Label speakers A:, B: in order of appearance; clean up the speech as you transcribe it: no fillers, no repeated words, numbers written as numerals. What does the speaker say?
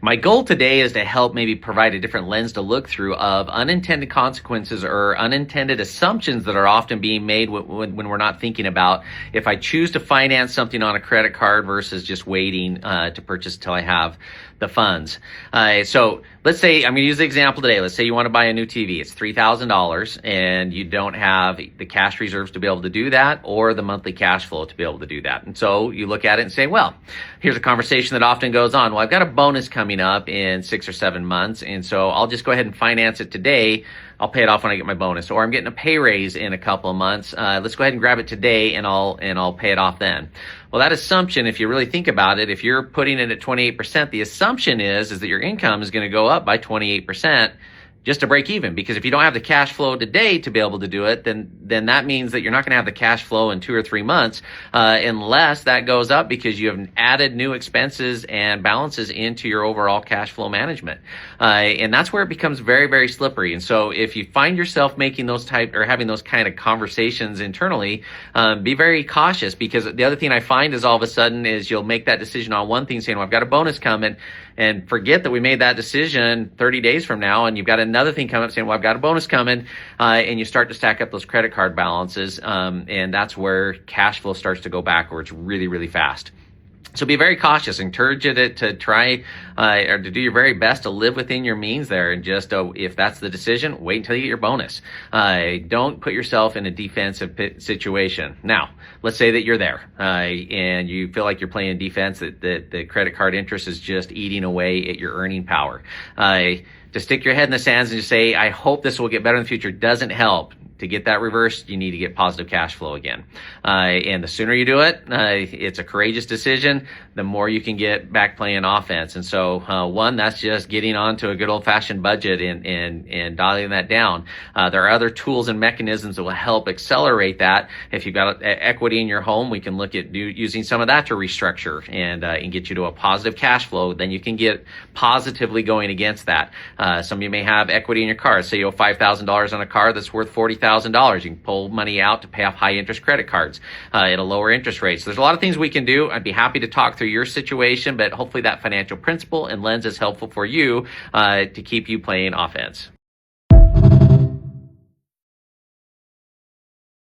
A: My goal today is to help maybe provide a different lens to look through of unintended consequences or unintended assumptions that are often being made when we're not thinking about if I choose to finance something on a credit card versus just waiting to purchase until I have the funds. So let's say, I'm going to use the example today. Let's say you want to buy a new TV. It's $3,000 and you don't have the cash reserves to be able to do that or the monthly cash flow to be able to do that. And so you look at it and say, well, here's a conversation that often goes on. Well, I've got a bonus coming up in 6 or 7 months. And so I'll just go ahead and finance it today. I'll pay it off when I get my bonus, or I'm getting a pay raise in a couple of months. Let's go ahead and grab it today and I'll pay it off then. Well, that assumption, if you really think about it, if you're putting it at 28%, the assumption is that your income is going to go up by 28% just to break even. Because if you don't have the cash flow today to be able to do it, then that means that you're not going to have the cash flow in 2 or 3 months unless that goes up because you have added new expenses and balances into your overall cash flow management. And that's where it becomes very, very slippery. And so if you find yourself making those type or having those kind of conversations internally, be very cautious, because the other thing I find is all of a sudden is you'll make that decision on one thing saying, well, I've got a bonus coming, and forget that we made that decision 30 days from now, and you've got another thing coming up saying, well, I've got a bonus coming, and you start to stack up those credit card balances, and that's where cash flow starts to go backwards really, really fast. So be very cautious. Encourage you to try or to do your very best to live within your means there. And just if that's the decision, wait until you get your bonus. Don't put yourself in a defensive situation. Now, let's say that you're there and you feel like you're playing defense, that the credit card interest is just eating away at your earning power. To stick your head in the sands and just say, I hope this will get better in the future, doesn't help. To get that reversed, you need to get positive cash flow again. And the sooner you do it, it's a courageous decision, the more you can get back playing offense. And so, one, that's just getting onto a good old-fashioned budget and dialing that down. There are other tools and mechanisms that will help accelerate that. If you've got equity in your home, we can look at using some of that to restructure and get you to a positive cash flow. Then you can get positively going against that. Some of you may have equity in your car. Say you owe $5,000 on a car that's worth $40,000. You can pull money out to pay off high interest credit cards at a lower interest rate. So there's a lot of things we can do. I'd be happy to talk through your situation, but hopefully that financial principle and lens is helpful for you to keep you playing offense.